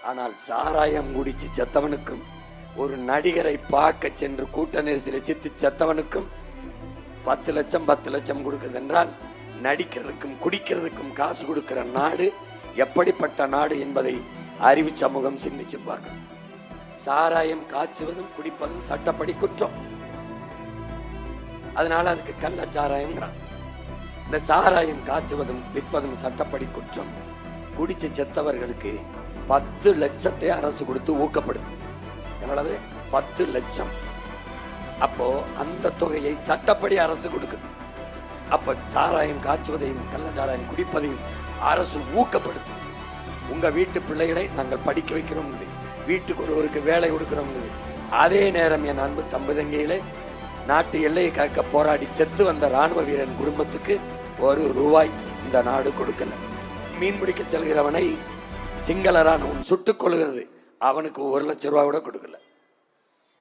ஆனால் சாராயம் குடிச்சு செத்தவனுக்கும் ஒரு நடிகரை பார்க்க சென்று கூட்ட நெரிசலில் சித்தி செத்தவனுக்கும் 10 லட்சம் கொடுக்குது என்றால் நடிக்கிறதுக்கும் குடிக்கிறதுக்கும் காசு கொடுக்கிற நாடு எப்படிப்பட்ட நாடு என்பதை அறிவு சமூகம் சிந்திச்சு பார்க்க. சாராயம் காய்ச்சுவதும் குடிப்பதும் சட்டப்படி குற்றம். அதனால அதுக்கு கள்ளச்சாராயம். இந்த சாராயம் காய்ச்சுவதும் விற்பதும் சட்டப்படி குற்றம். குடிச்சு செத்தவர்களுக்கு 10 லட்சத்தை அரசு கொடுத்து ஊக்கப்படுத்து. எவ்வளவு? 10 லட்சம். அப்போ அந்த தொகையை சட்டப்படி அரசு கொடுக்குது. அப்ப சாராயம் காய்ச்சுவதையும் கள்ளச்சாராயம் குடிப்பதையும் அரசு ஊக்கப்படுத்து. உங்க வீட்டு பிள்ளைகளை நாங்கள் படிக்க வைக்கிறோம், வீட்டுக்கு ஒருவருக்கு வேலை கொடுக்கிறோம். அதே நேரம் என் அன்பு தம்பதங்கையிலே நாட்டு எல்லையை காக்க போராடி செத்து வந்த ராணுவ வீரன் குடும்பத்துக்கு ₹1 இந்த நாடு கொடுக்கல. மீன் பிடிக்க செல்கிறவனை சிங்கள ராணுவம் சுட்டுக் கொள்கிறது, அவனுக்கு ₹1 லட்சம் கூட கொடுக்கல.